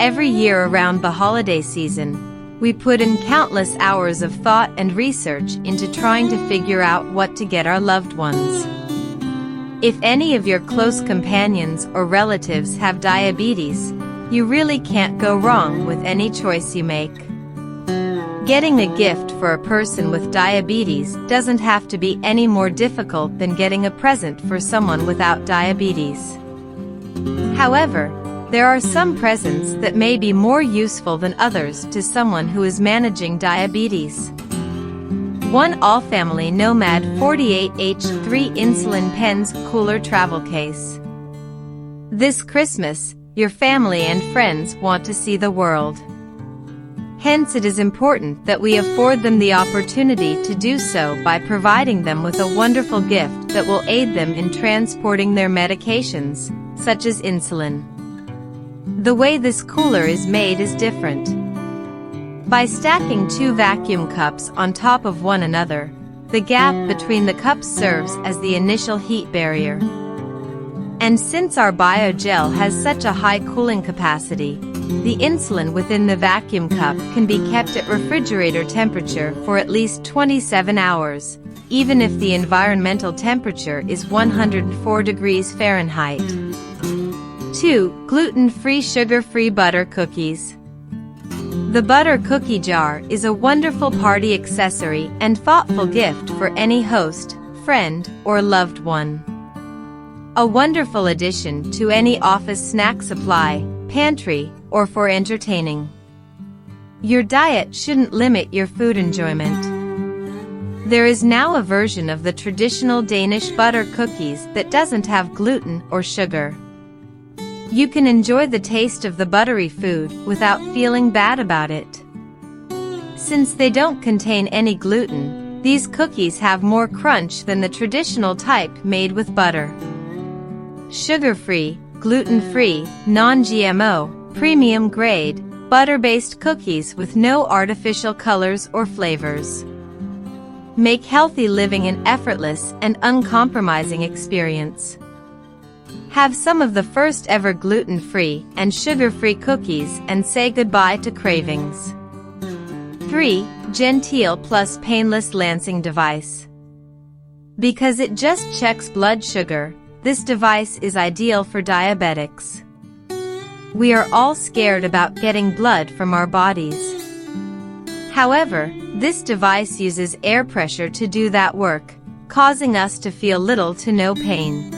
Every year around the holiday season, we put in countless hours of thought and research into trying to figure out what to get our loved ones. If any of your close companions or relatives have diabetes, you really can't go wrong with any choice you make. Getting a gift for a person with diabetes doesn't have to be any more difficult than getting a present for someone without diabetes. However, there are some presents that may be more useful than others to someone who is managing diabetes. One all-family Nomad 48H3 insulin pens cooler travel case. This Christmas, your family and friends want to see the world. Hence, it is important that we afford them the opportunity to do so by providing them with a wonderful gift that will aid them in transporting their medications, such as insulin. The way this cooler is made is different. By stacking two vacuum cups on top of one another, the gap between the cups serves as the initial heat barrier. And since our biogel has such a high cooling capacity, the insulin within the vacuum cup can be kept at refrigerator temperature for at least 27 hours, even if the environmental temperature is 104 degrees Fahrenheit. 2. Gluten-free sugar-free butter cookies. The butter cookie jar is a wonderful party accessory and thoughtful gift for any host, friend, or loved one. A wonderful addition to any office snack supply, pantry, or for entertaining. Your diet shouldn't limit your food enjoyment. There is now a version of the traditional Danish butter cookies that doesn't have gluten or sugar. You can enjoy the taste of the buttery food without feeling bad about it. Since they don't contain any gluten, these cookies have more crunch than the traditional type made with butter. Sugar-free, gluten-free, non-GMO, premium-grade, butter-based cookies with no artificial colors or flavors. Make healthy living an effortless and uncompromising experience. Have some of the first ever gluten-free and sugar-free cookies and say goodbye to cravings. 3. Genteel plus Painless lancing device. Because it just checks blood sugar, this device is ideal for diabetics. We are all scared about getting blood from our bodies. However, this device uses air pressure to do that work, causing us to feel little to no pain.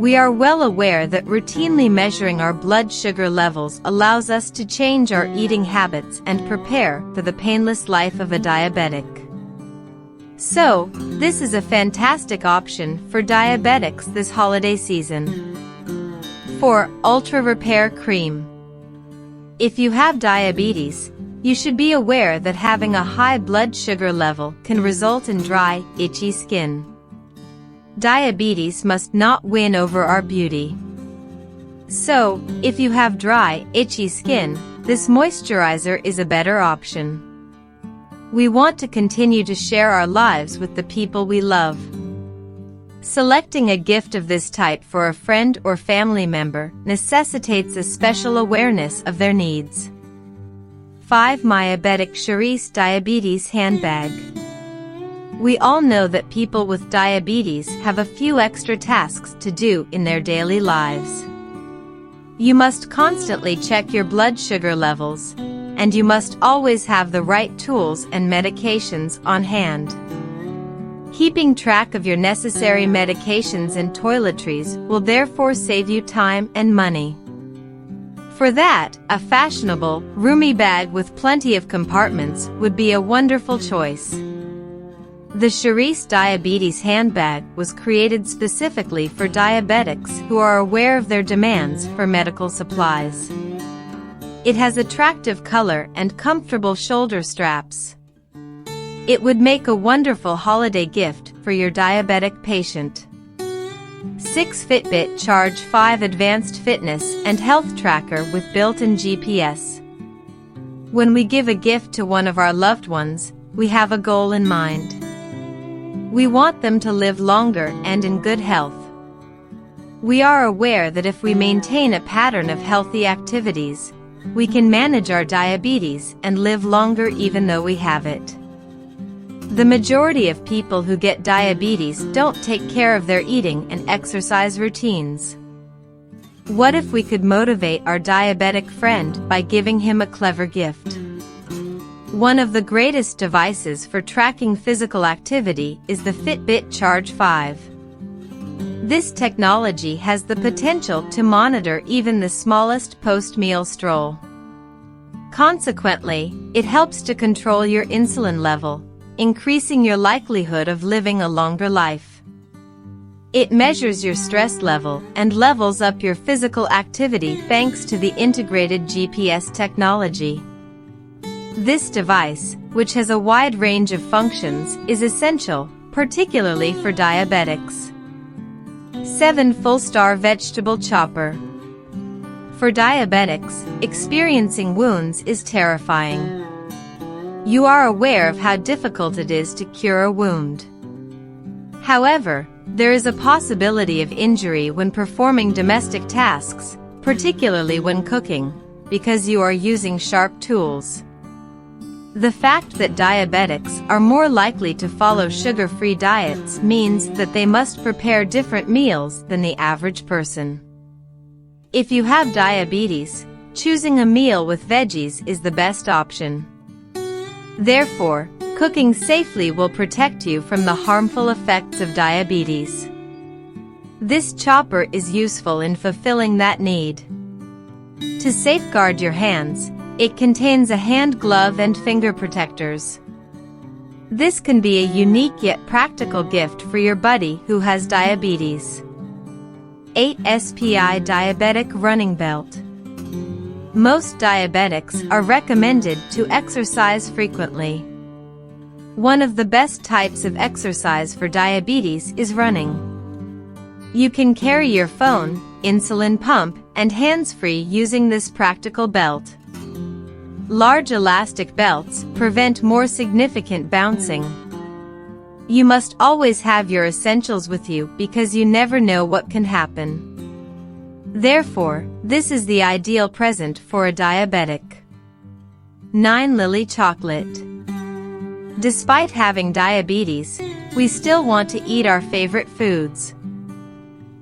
We are well aware that routinely measuring our blood sugar levels allows us to change our eating habits and prepare for the painless life of a diabetic. So, this is a fantastic option for diabetics this holiday season. 4. Ultra Repair Cream. If you have diabetes, you should be aware that having a high blood sugar level can result in dry, itchy skin. Diabetes must not win over our beauty. So, if you have dry, itchy skin, this moisturizer is a better option. We want to continue to share our lives with the people we love. Selecting a gift of this type for a friend or family member necessitates a special awareness of their needs. 5. Myabetic Cherise Diabetes Handbag. We all know that people with diabetes have a few extra tasks to do in their daily lives. You must constantly check your blood sugar levels, and you must always have the right tools and medications on hand. Keeping track of your necessary medications and toiletries will therefore save you time and money. For that, a fashionable, roomy bag with plenty of compartments would be a wonderful choice. The Cherise Diabetes Handbag was created specifically for diabetics who are aware of their demands for medical supplies. It has attractive color and comfortable shoulder straps. It would make a wonderful holiday gift for your diabetic patient. 6. Fitbit Charge 5 Advanced Fitness and Health Tracker with built-in GPS. When we give a gift to one of our loved ones, we have a goal in mind. We want them to live longer and in good health. We are aware that if we maintain a pattern of healthy activities, we can manage our diabetes and live longer even though we have it. The majority of people who get diabetes don't take care of their eating and exercise routines. What if we could motivate our diabetic friend by giving him a clever gift? One of the greatest devices for tracking physical activity is the Fitbit Charge 5. This technology has the potential to monitor even the smallest post-meal stroll. Consequently, it helps to control your insulin level, increasing your likelihood of living a longer life. It measures your stress level and levels up your physical activity thanks to the integrated GPS technology. This device, which has a wide range of functions, is essential, particularly for diabetics. 7. Fullstar Vegetable Chopper. For diabetics, experiencing wounds is terrifying. You are aware of how difficult it is to cure a wound. However, there is a possibility of injury when performing domestic tasks, particularly when cooking, because you are using sharp tools. The fact that diabetics are more likely to follow sugar-free diets means that they must prepare different meals than the average person. If you have diabetes, choosing a meal with veggies is the best option. Therefore, cooking safely will protect you from the harmful effects of diabetes. This chopper is useful in fulfilling that need. To safeguard your hands, it contains a hand glove and finger protectors. This can be a unique yet practical gift for your buddy who has diabetes. 8. SPI Diabetic Running Belt. Most diabetics are recommended to exercise frequently. One of the best types of exercise for diabetes is running. You can carry your phone, insulin pump, and hands-free using this practical belt. Large elastic belts prevent more significant bouncing. You must always have your essentials with you because you never know what can happen. Therefore, this is the ideal present for a diabetic. 9. Lily Chocolate. Despite having diabetes, we still want to eat our favorite foods.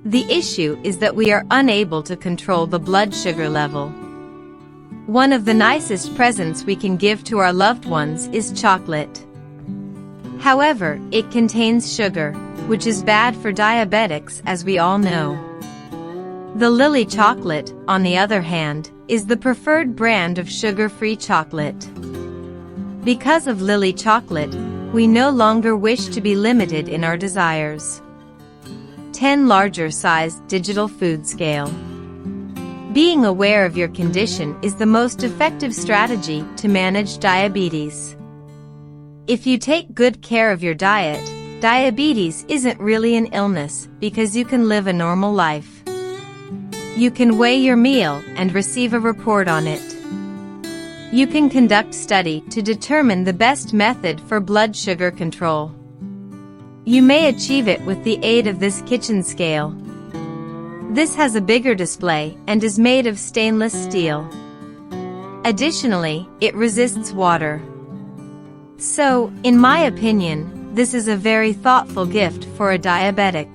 The issue is that we are unable to control the blood sugar level. One of the nicest presents we can give to our loved ones is chocolate. However, it contains sugar, which is bad for diabetics, as we all know. The Lily chocolate, on the other hand, is the preferred brand of sugar-free chocolate. Because of Lily chocolate, we no longer wish to be limited in our desires. 10. Larger-sized digital food scale. Being aware of your condition is the most effective strategy to manage diabetes. If you take good care of your diet, diabetes isn't really an illness because you can live a normal life. You can weigh your meal and receive a report on it. You can conduct study to determine the best method for blood sugar control. You may achieve it with the aid of this kitchen scale. This has a bigger display and is made of stainless steel. Additionally, it resists water. So, in my opinion, this is a very thoughtful gift for a diabetic.